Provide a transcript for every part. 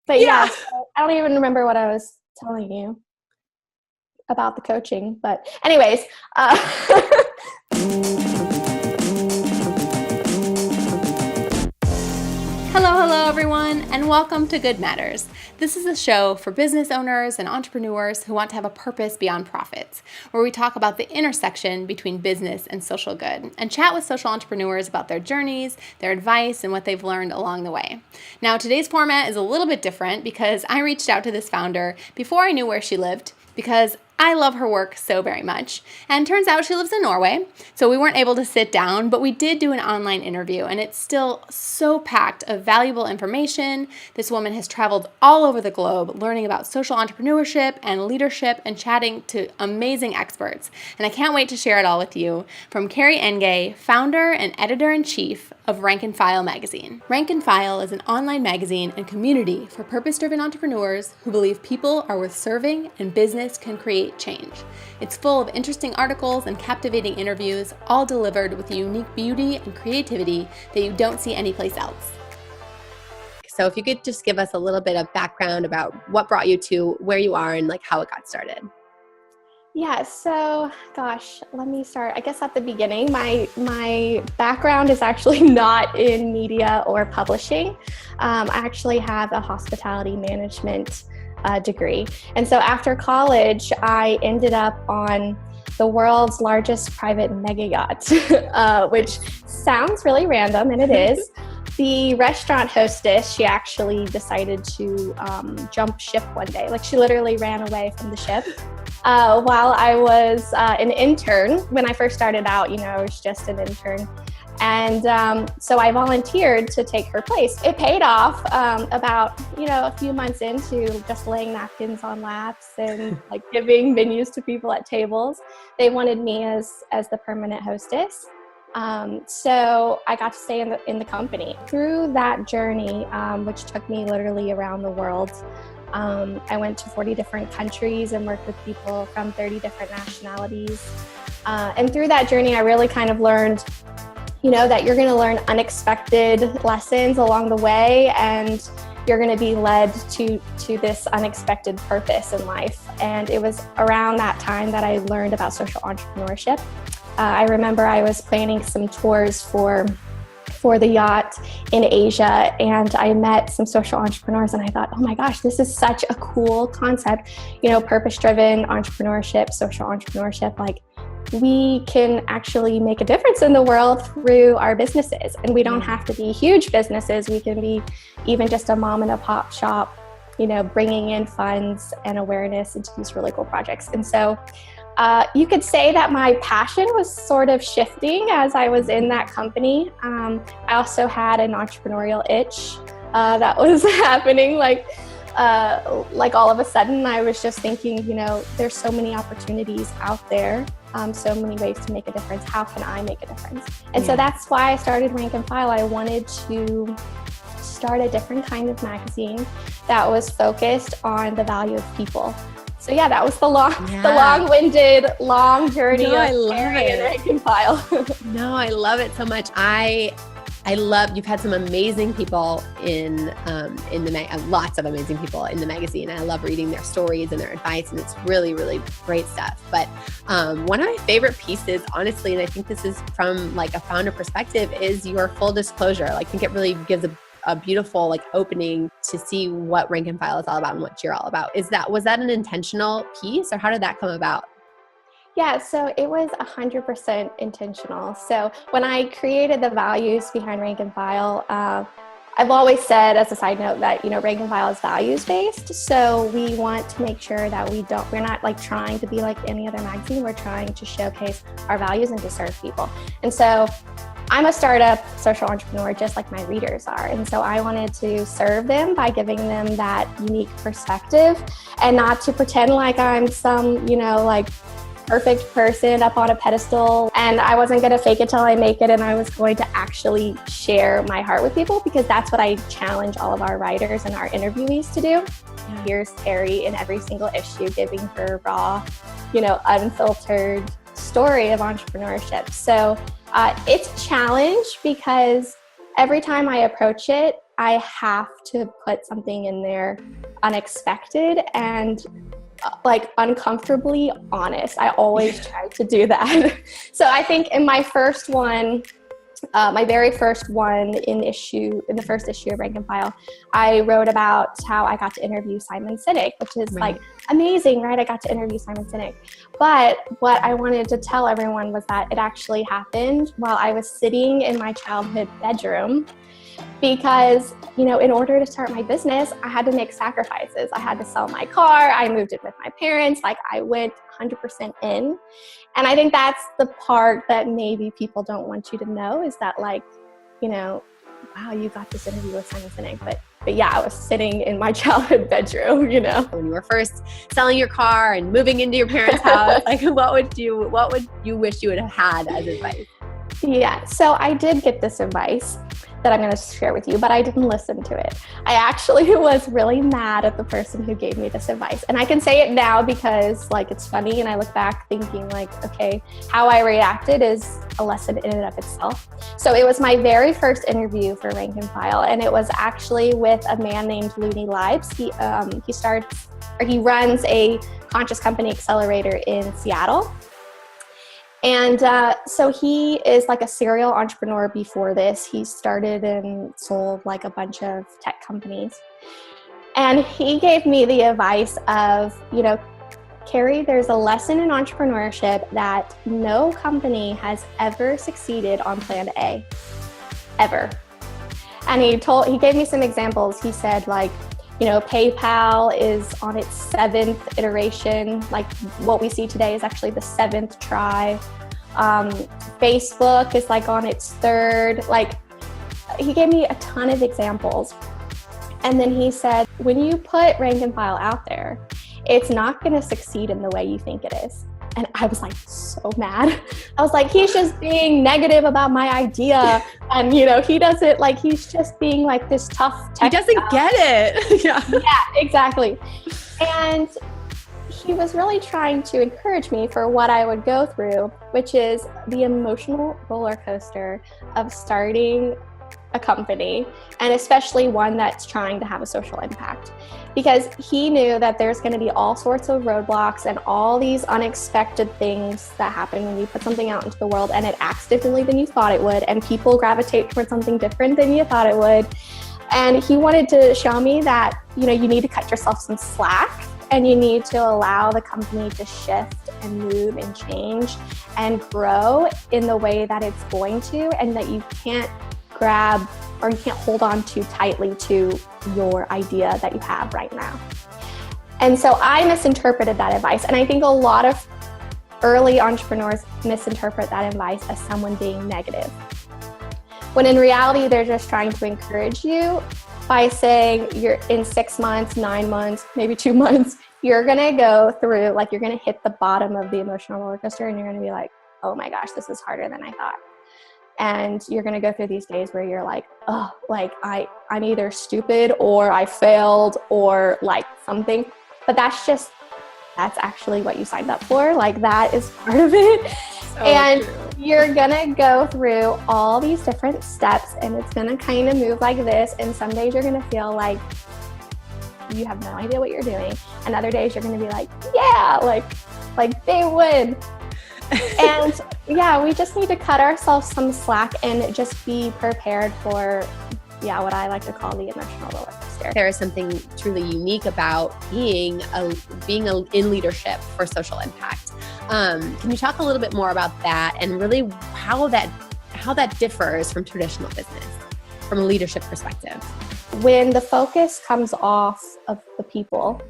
But yeah, so I don't even remember what I was telling you about the coaching. But anyways, Hello everyone, and welcome to Good Matters. This is a show for business owners and entrepreneurs who want to have a purpose beyond profits, where we talk about the intersection between business and social good, and chat with social entrepreneurs about their journeys, their advice, and what they've learned along the way. Now, today's format is a little bit different because I reached out to this founder before I knew where she lived, because I love her work so very much. And turns out she lives in Norway, so we weren't able to sit down, but we did do an online interview, and it's still so packed of valuable information. This woman has traveled all over the globe learning about social entrepreneurship and leadership and chatting to amazing experts. And I can't wait to share it all with you. From Kari Enge, founder and editor-in-chief of Rank and File magazine. Rank and File is an online magazine and community for purpose-driven entrepreneurs who believe people are worth serving and business can create change. It's full of interesting articles and captivating interviews, all delivered with a unique beauty and creativity that you don't see anyplace else. So if you could just give us a little bit of background about what brought you to where you are and like how it got started. yeah, so gosh, let me start, I guess at the beginning. My background is actually not in media or publishing. I actually have a hospitality management degree. And so after college, I ended up on the world's largest private mega yacht, which sounds really random, and it is. The restaurant hostess, she actually decided to jump ship one day. Like, she literally ran away from the ship while I was an intern. When I first started out, I was just an intern. And so I volunteered to take her place. It paid off about, a few months into just laying napkins on laps and like giving menus to people at tables. They wanted me as the permanent hostess. So I got to stay in the company. Through that journey, which took me literally around the world, I went to 40 different countries and worked with people from 30 different nationalities. And through that journey, I really kind of learned that you're going to learn unexpected lessons along the way, and you're going to be led to this unexpected purpose in life. And it was around that time that I learned about social entrepreneurship. I remember I was planning some tours for the yacht in Asia, and I met some social entrepreneurs, and I thought, oh my gosh, this is such a cool concept, purpose-driven entrepreneurship, social entrepreneurship. Like, we can actually make a difference in the world through our businesses, and we don't have to be huge businesses. We can be even just a mom and a pop shop, bringing in funds and awareness into these really cool projects. And so you could say that my passion was sort of shifting as I was in that company. I also had an entrepreneurial itch that was happening. Like all of a sudden, I was just thinking, there's so many opportunities out there, so many ways to make a difference. How can I make a difference? And so that's why I started Rank and File. I wanted to start a different kind of magazine that was focused on the value of people. So yeah, that was the long-winded, long journey of Rank and File. No, I love it so much. I love, you've had some amazing people in the lots of amazing people in the magazine. I love reading their stories and their advice, and it's really, really great stuff. But one of my favorite pieces, honestly, and I think this is from like a founder perspective, is your full disclosure. Like, I think it really gives a beautiful opening to see what Rank and File is all about and what you're all about. Was that an intentional piece, or how did that come about? Yeah, so it was 100% intentional. So when I created the values behind Rank and File, I've always said, as a side note, that Rank and File is values-based. So we want to make sure that we're not trying to be like any other magazine. We're trying to showcase our values and to serve people. And so I'm a startup social entrepreneur, just like my readers are. And so I wanted to serve them by giving them that unique perspective, and not to pretend like I'm some, perfect person up on a pedestal. And I wasn't going to fake it till I make it. And I was going to actually share my heart with people, because that's what I challenge all of our writers and our interviewees to do. Yeah. Here's Kari in every single issue, giving her raw, unfiltered story of entrepreneurship. So it's a challenge, because every time I approach it, I have to put something in there unexpected and like uncomfortably honest. I always try to do that. So I think in my first one, my very first one in the first issue of Rank and File, I wrote about how I got to interview Simon Sinek, which is like amazing, right? I got to interview Simon Sinek. But what I wanted to tell everyone was that it actually happened while I was sitting in my childhood bedroom, because, you know, in order to start my business, I had to make sacrifices. I had to sell my car. I moved in with my parents. Like, I went 100% in. And I think that's the part that maybe people don't want you to know, is that, like, you know, wow, you got this interview with Simon Sinek. But yeah, I was sitting in my childhood bedroom, you know. When you were first selling your car and moving into your parents' house, like what would you wish you would have had as advice? Yeah, so I did get this advice that I'm going to share with you, but I didn't listen to it. I actually was really mad at the person who gave me this advice. And I can say it now because, like, it's funny, and I look back thinking, like, okay, how I reacted is a lesson in and of itself. So it was my very first interview for Rank and File, and it was actually with a man named Looney Libes. He runs a conscious company accelerator in Seattle. And so he is like a serial entrepreneur before this. He started and sold like a bunch of tech companies. And he gave me the advice of, you know, Kari, there's a lesson in entrepreneurship that no company has ever succeeded on plan A, ever. And he gave me some examples. He said, like, you know, PayPal is on its 7th iteration. Like, what we see today is actually the 7th try. Facebook is like on its 3rd. Like, he gave me a ton of examples. And then he said, when you put Rank and File out there, it's not going to succeed in the way you think it is. And I was like so mad. I was like, he's just being negative about my idea. And, you know, he doesn't, like, he's just being like this tough tech He doesn't get it. Yeah, exactly. And he was really trying to encourage me for what I would go through, which is the emotional roller coaster of starting a company, and especially one that's trying to have a social impact. Because he knew that there's going to be all sorts of roadblocks and all these unexpected things that happen when you put something out into the world and it acts differently than you thought it would, and people gravitate towards something different than you thought it would. And he wanted to show me that, you know, you need to cut yourself some slack, and you need to allow the company to shift and move and change and grow in the way that it's going to, and that you can't grab or you can't hold on too tightly to your idea that you have right now. And so I misinterpreted that advice. And I think a lot of early entrepreneurs misinterpret that advice as someone being negative, when in reality, they're just trying to encourage you by saying, you're in 6 months, 9 months, maybe 2 months, you're going to go through, like, you're going to hit the bottom of the emotional roller coaster, and you're going to be like, oh my gosh, this is harder than I thought. And you're going to go through these days where you're like, oh, like I'm either stupid or I failed or like something. But that's actually what you signed up for. Like, that is part of it. And true. You're going to go through all these different steps, and it's going to kind of move like this. And some days you're going to feel like you have no idea what you're doing. And other days you're going to be like, yeah, like they win. And yeah, we just need to cut ourselves some slack and just be prepared for, what I like to call the emotional roller coaster. There is something truly unique about being in leadership for social impact. Can you talk a little bit more about that, and really how that differs from traditional business from a leadership perspective? When the focus comes off of the people,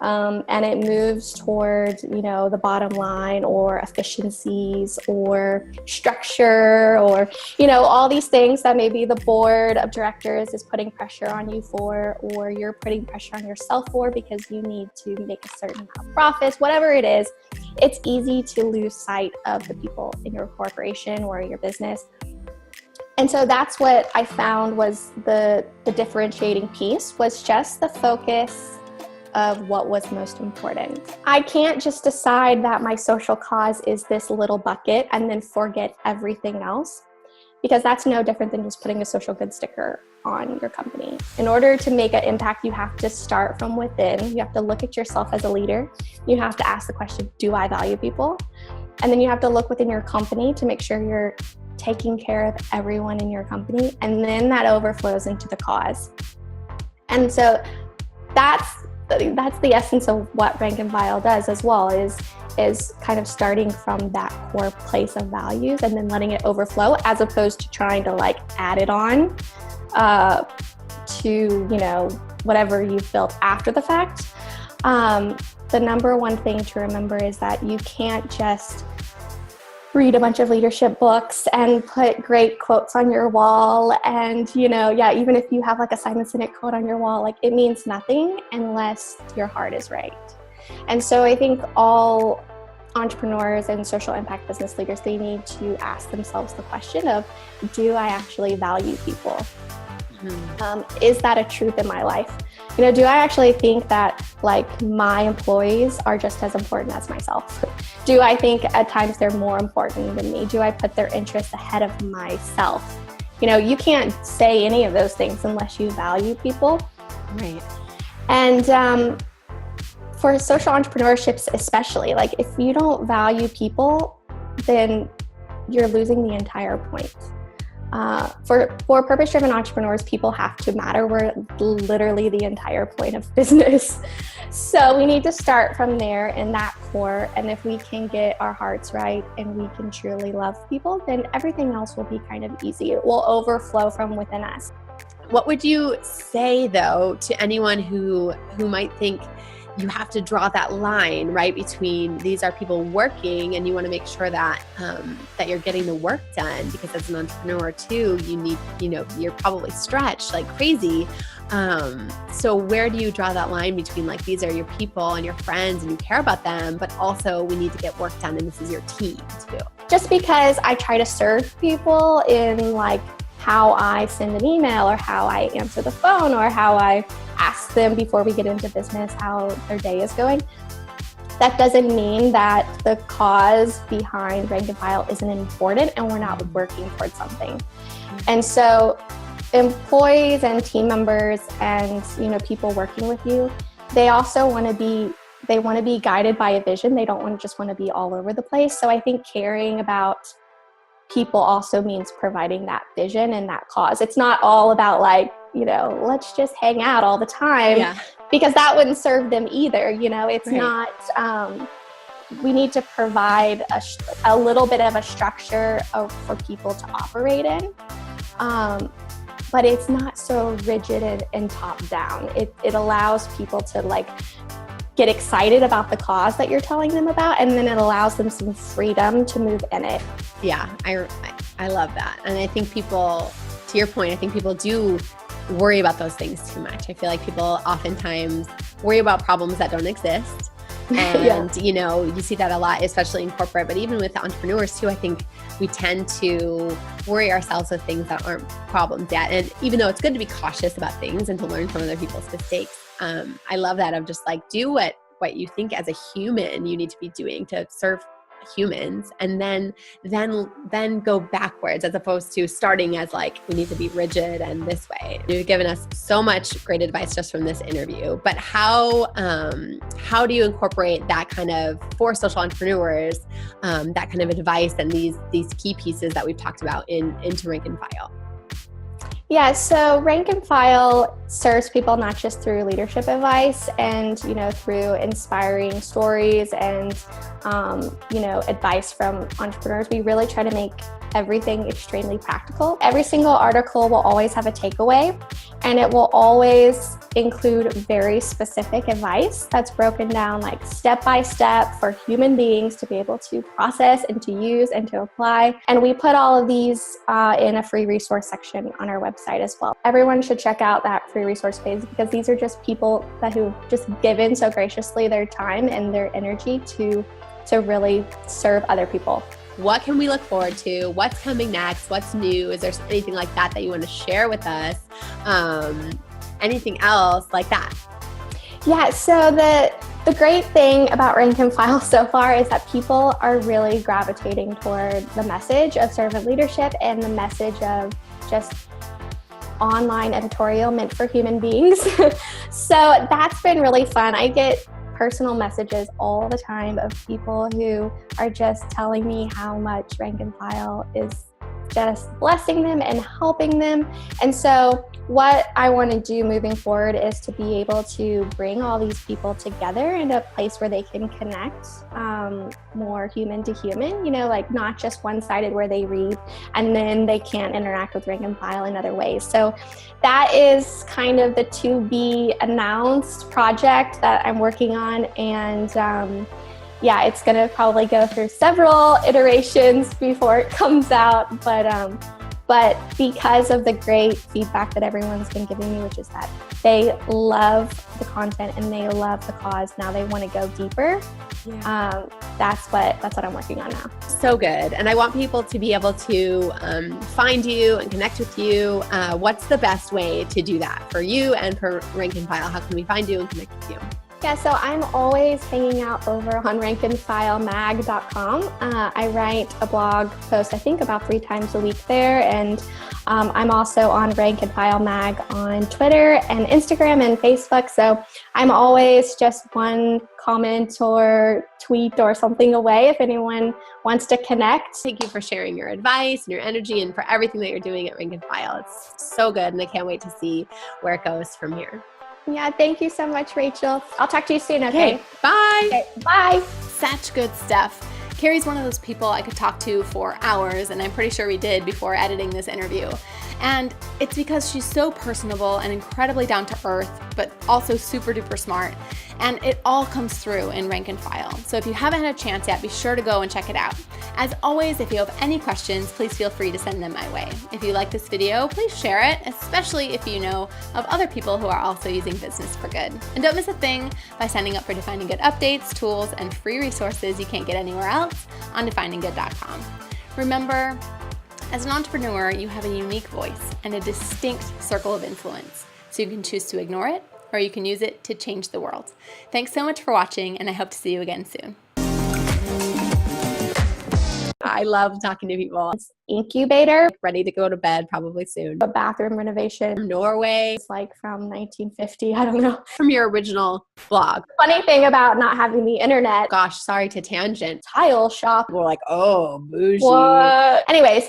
and it moves towards, the bottom line or efficiencies or structure or, all these things that maybe the board of directors is putting pressure on you for, or you're putting pressure on yourself for because you need to make a certain amount of profits, whatever it is, it's easy to lose sight of the people in your corporation or your business. And so that's what I found was the differentiating piece, was just the focus of what was most important. I can't just decide that my social cause is this little bucket and then forget everything else, because that's no different than just putting a social good sticker on your company. In order to make an impact, you have to start from within. You have to look at yourself as a leader. You have to ask the question, do I value people? And then you have to look within your company to make sure you're taking care of everyone in your company. And then that overflows into the cause. And so that's the essence of what Rank and File does as well, is kind of starting from that core place of values and then letting it overflow, as opposed to trying to like add it on to, whatever you've built after the fact. The number one thing to remember is that you can't just read a bunch of leadership books and put great quotes on your wall. And, even if you have like a Simon Sinek quote on your wall, like it means nothing unless your heart is right. And so I think all entrepreneurs and social impact business leaders, they need to ask themselves the question of, do I actually value people? Is that a truth in my life? Do I actually think that like my employees are just as important as myself? Do I think at times they're more important than me? Do I put their interests ahead of myself? You can't say any of those things unless you value people. Right. And for social entrepreneurships especially, like if you don't value people, then you're losing the entire point. For purpose-driven entrepreneurs, people have to matter. We're literally the entire point of business. So we need to start from there in that core. And if we can get our hearts right and we can truly love people, then everything else will be kind of easy. It will overflow from within us. What would you say, though, to anyone who might think you have to draw that line, right, between these are people working and you want to make sure that that you're getting the work done, because as an entrepreneur too, you need, you're probably stretched like crazy. So where do you draw that line between like, these are your people and your friends and you care about them, but also we need to get work done and this is your team too? Just because I try to serve people in like how I send an email or how I answer the phone or how I ask them before we get into business how their day is going, that doesn't mean that the cause behind Rank and File isn't important and we're not working towards something. And so employees and team members and people working with you, they also want to be guided by a vision. They don't just want to be all over the place. So I think caring about people also means providing that vision and that cause. It's not all about like, let's just hang out all the time, because that wouldn't serve them either. It's right. Not, we need to provide a little bit of a structure for people to operate in. But it's not so rigid and top down. It allows people to like get excited about the cause that you're telling them about, and then it allows them some freedom to move in it. Yeah, I love that. And I think people, to your point, I think people do worry about those things too much. I feel like people oftentimes worry about problems that don't exist. And, you see that a lot, especially in corporate, but even with entrepreneurs too, I think we tend to worry ourselves with things that aren't problems yet. And even though it's good to be cautious about things and to learn from other people's mistakes, I love that of just like, do what you think as a human you need to be doing to serve humans, and then go backwards, as opposed to starting as like, we need to be rigid and this way. You've given us so much great advice just from this interview, but how do you incorporate that kind of, for social entrepreneurs, that kind of advice and these key pieces that we've talked about into Rank and File? Yeah, so Rank and File serves people not just through leadership advice and, through inspiring stories and, advice from entrepreneurs. We really try to make everything extremely practical. Every single article will always have a takeaway, and it will always include very specific advice that's broken down like step by step for human beings to be able to process and to use and to apply. And we put all of these in a free resource section on our website as well. Everyone should check out that free resource page, because these are just people who've just given so graciously their time and their energy to really serve other people. What can we look forward to? What's coming next? What's new? Is there anything like that you want to share with us? Anything else like that? Yeah, so the great thing about Rank and File so far is that people are really gravitating toward the message of servant leadership and the message of just online editorial meant for human beings. So that's been really fun. I get personal messages all the time of people who are just telling me how much Rank and File is just blessing them and helping them. And so what I want to do moving forward is to be able to bring all these people together in a place where they can connect more human to human, like not just one-sided where they read and then they can't interact with Rank and File in other ways. So that is kind of the to be announced project that I'm working on. And yeah, it's going to probably go through several iterations before it comes out. But because of the great feedback that everyone's been giving me, which is that they love the content and they love the cause, now they want to go deeper. Yeah. That's what I'm working on now. So good. And I want people to be able to find you and connect with you. What's the best way to do that for you and for Rank and File? How can we find you and connect with you? Yeah, so I'm always hanging out over on rankandfilemag.com. I write a blog post, I think about 3 times a week there. And I'm also on Rank and File Mag on Twitter and Instagram and Facebook. So I'm always just one comment or tweet or something away if anyone wants to connect. Thank you for sharing your advice and your energy and for everything that you're doing at Rank and File. It's so good. And I can't wait to see where it goes from here. Yeah, thank you so much, Rachel. I'll talk to you soon, okay? Bye. Okay, bye. Such good stuff. Kari's one of those people I could talk to for hours, and I'm pretty sure we did before editing this interview. And it's because she's so personable and incredibly down to earth, but also super duper smart. And it all comes through in Rank and File. So if you haven't had a chance yet, be sure to go and check it out. As always, if you have any questions, please feel free to send them my way. If you like this video, please share it, especially if you know of other people who are also using business for good. And don't miss a thing by signing up for Defining Good updates, tools, and free resources you can't get anywhere else on defininggood.com. Remember, as an entrepreneur, you have a unique voice and a distinct circle of influence. So you can choose to ignore it, or you can use it to change the world. Thanks so much for watching, and I hope to see you again soon. I love talking to people. It's incubator. Ready to go to bed probably soon. A bathroom renovation. From Norway. It's like from 1950. I don't know. From your original blog. Funny thing about not having the internet. Gosh, sorry to tangent. Tile shop. We're like, oh, bougie. What? Anyways.